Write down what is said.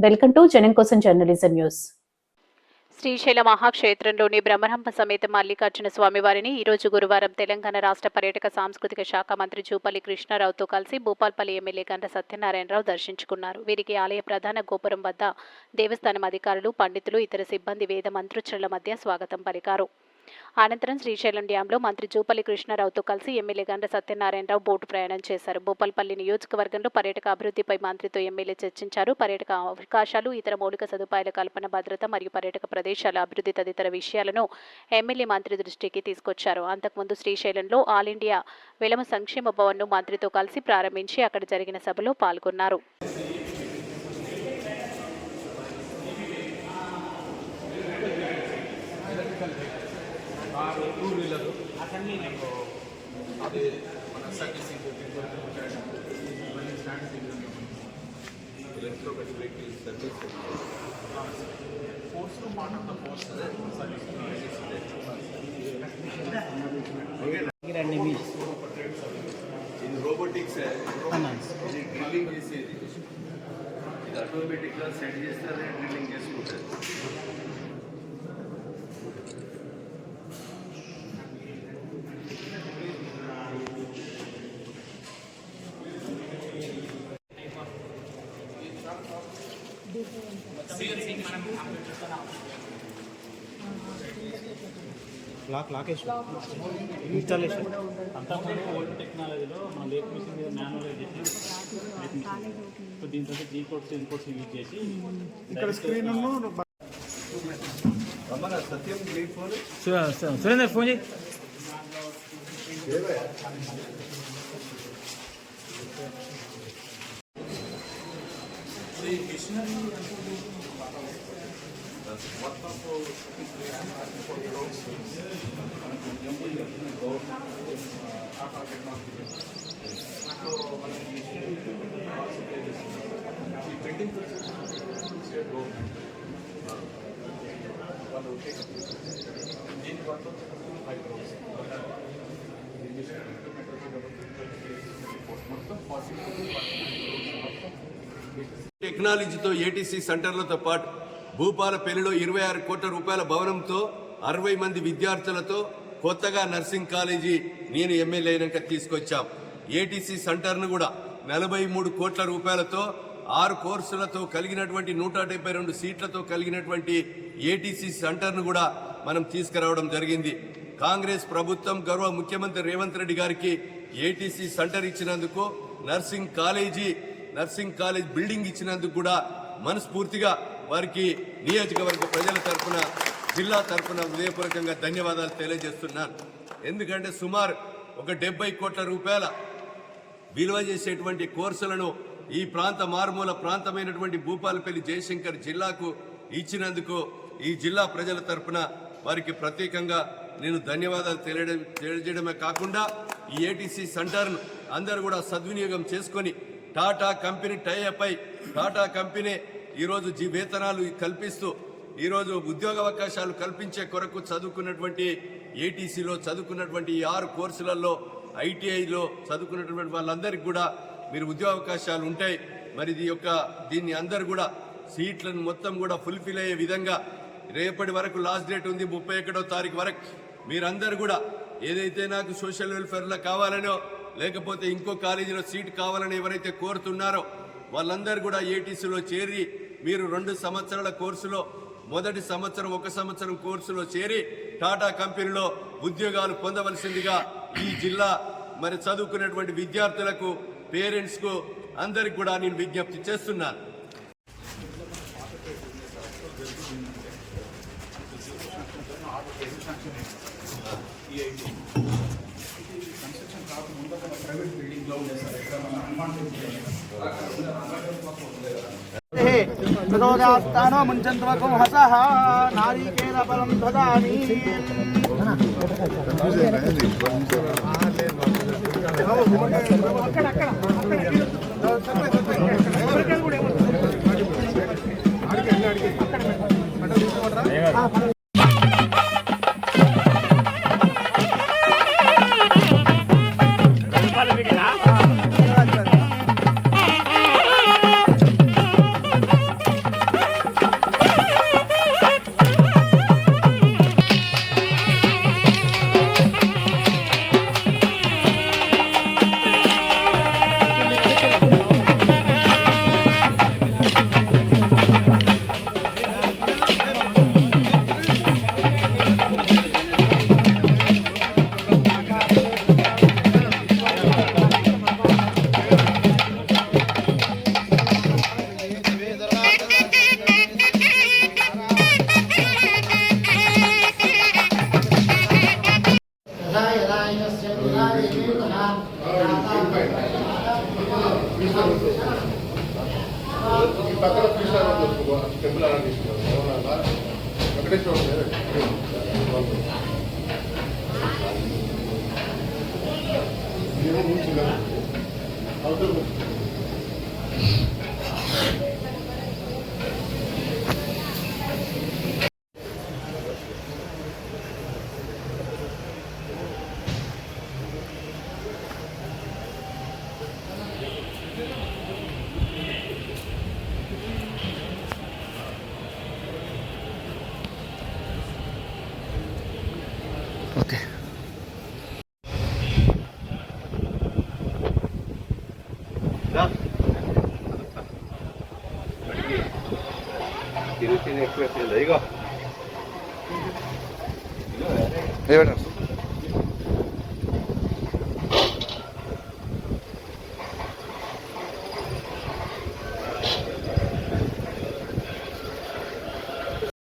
Welcome to జనం కోసం journalism news. Srisaila మహాక్షేత్రంలోని Bhramaramba సమేత మల్లికార్జున స్వామివారిని ఈరోజు గురువారం తెలంగాణ రాష్ట్ర పర్యాటక సాంస్కృతిక శాఖ మంత్రి జూపల్లి కృష్ణారావుతో కలిసి భూపాల్పల్లి ఎమ్మెల్యే గంట సత్యనారాయణరావు దర్శించుకున్నారు. వీరికి ఆలయ ప్రధాన గోపురం వద్ద దేవస్థానం అధికారులు, పండితులు, ఇతర సిబ్బంది వేద మంత్రోచ్చరణల మధ్య స్వాగతం పలికారు. అనంతరం శ్రీశైలం డ్యాంలో మంత్రి జూపల్లి కృష్ణారావుతో కలిసి ఎమ్మెల్యే గంట సత్యనారాయణరావు బోటు ప్రయాణం చేశారు. భూపాల్పల్లి నియోజకవర్గంలో పర్యాటక అభివృద్ధిపై మంత్రితో ఎమ్మెల్యే చర్చించారు. పర్యాటక అవకాశాలు, ఇతర మౌలిక సదుపాయాల కల్పన, భద్రత మరియు పర్యాటక ప్రదేశాల అభివృద్ధి తదితర విషయాలను ఎమ్మెల్యే మంత్రి దృష్టికి తీసుకొచ్చారు. అంతకుముందు శ్రీశైలంలో ఆల్ ఇండియా వెలమ సంక్షేమ భవన్ను మంత్రితో కలిసి ప్రారంభించి అక్కడ జరిగిన సభలో పాల్గొన్నారు. టూ వీలర్ అదే మన SRTC electric vehicle service force to part of the force ఇది రోబోటిక్స్ ఇది డ్రిల్లింగ్ చేసేది, ఇది ఆటోమేటిక్గా సెట్ చేస్తారే డ్రిల్లింగ్ చేసుకుంటారు. ఇన్స్టాలేషన్ అంతకుముందు ఓల్డ్ టెక్నాలజీలో మన లేక్ మిషన్ మీద మాన్యువల్ చేసి దీంతో జీ కోడ్స్ ఇన్కోడ్స్ యూజ్ చేసి ఇక్కడ స్క్రీన్ సత్యం సురేందర్ ఫోన్ చేయి. టెక్నాలజీతో ఏటీసీ సెంటర్లతో పాటు భూపాలపల్లిలో 26 కోట్ల రూపాయల భవనంతో 60 మంది విద్యార్థులతో కొత్తగా నర్సింగ్ కాలేజీ నేను ఎమ్మెల్యే అయినాక తీసుకొచ్చాం. ఏటీసీ సెంటర్ను కూడా 43 కోట్ల రూపాయలతో 6 కోర్సులతో కలిగినటువంటి 172 సీట్లతో కలిగినటువంటి ఏటీసీ సెంటర్ను కూడా మనం తీసుకురావడం జరిగింది. కాంగ్రెస్ ప్రభుత్వం గౌరవ ముఖ్యమంత్రి రేవంత్ రెడ్డి గారికి ఏటీసీ సెంటర్ ఇచ్చినందుకు, నర్సింగ్ కాలేజ్ బిల్డింగ్ ఇచ్చినందుకు కూడా మనస్ఫూర్తిగా వారికి నియోజకవర్గ ప్రజల తరఫున, జిల్లా తరఫున హృదయపూర్వకంగా ధన్యవాదాలు తెలియజేస్తున్నాను. ఎందుకంటే సుమారు ఒక 70 కోట్ల రూపాయల విలువ చేసేటువంటి కోర్సులను ఈ ప్రాంత మారుమూల ప్రాంతమైనటువంటి భూపాలపల్లి జయశంకర్ జిల్లాకు ఇచ్చినందుకు ఈ జిల్లా ప్రజల తరఫున వారికి ప్రత్యేకంగా నేను ధన్యవాదాలు తెలియజేయడమే కాకుండా ఈ ఏటీసీ సెంటర్ను అందరూ కూడా సద్వినియోగం చేసుకొని టాటా కంపెనీ టైఅప్ అయి టాటా కంపెనీ ఈరోజు వేతనాలు కల్పిస్తూ ఈరోజు ఉద్యోగ అవకాశాలు కల్పించే కొరకు చదువుకున్నటువంటి ఏటీసీలో చదువుకున్నటువంటి 6 కోర్సులలో ఐటీఐలో చదువుకున్నటువంటి వాళ్ళందరికీ కూడా మీరు ఉద్యోగ అవకాశాలు ఉంటాయి. మరి దీన్ని అందరూ కూడా సీట్లను మొత్తం కూడా ఫుల్ఫిల్ అయ్యే విధంగా రేపటి వరకు లాస్ట్ డేట్ ఉంది, 31వ తారీఖు వరకు మీరందరూ కూడా ఏదైతే నాకు సోషల్ వెల్ఫేర్లో కావాలనో లేకపోతే ఇంకో కాలేజీలో సీట్ కావాలని ఎవరైతే కోరుతున్నారో వాళ్ళందరూ కూడా ఏటీసీలో చేరి మీరు 2 సంవత్సరాల కోర్సులో మొదటి సంవత్సరం 1 సంవత్సరం కోర్సులో చేరి టాటా కంపెనీలో ఉద్యోగాలు పొందవలసిందిగా ఈ జిల్లా మరి చదువుకున్నటువంటి విద్యార్థులకు, పేరెంట్స్కు అందరికి కూడా నేను విజ్ఞప్తి చేస్తున్నాను. ప్రచోదయాత్తానో ముంచంత్వకం హసః నారీకేణ బలం దదామి. టెంపుల్ అలా తీసుకున్నాను వెంకటేశ్వర అవతల ఓకే తిరుచి ఎక్స్ప్రెస్ ఇదిగో ఏమన్నా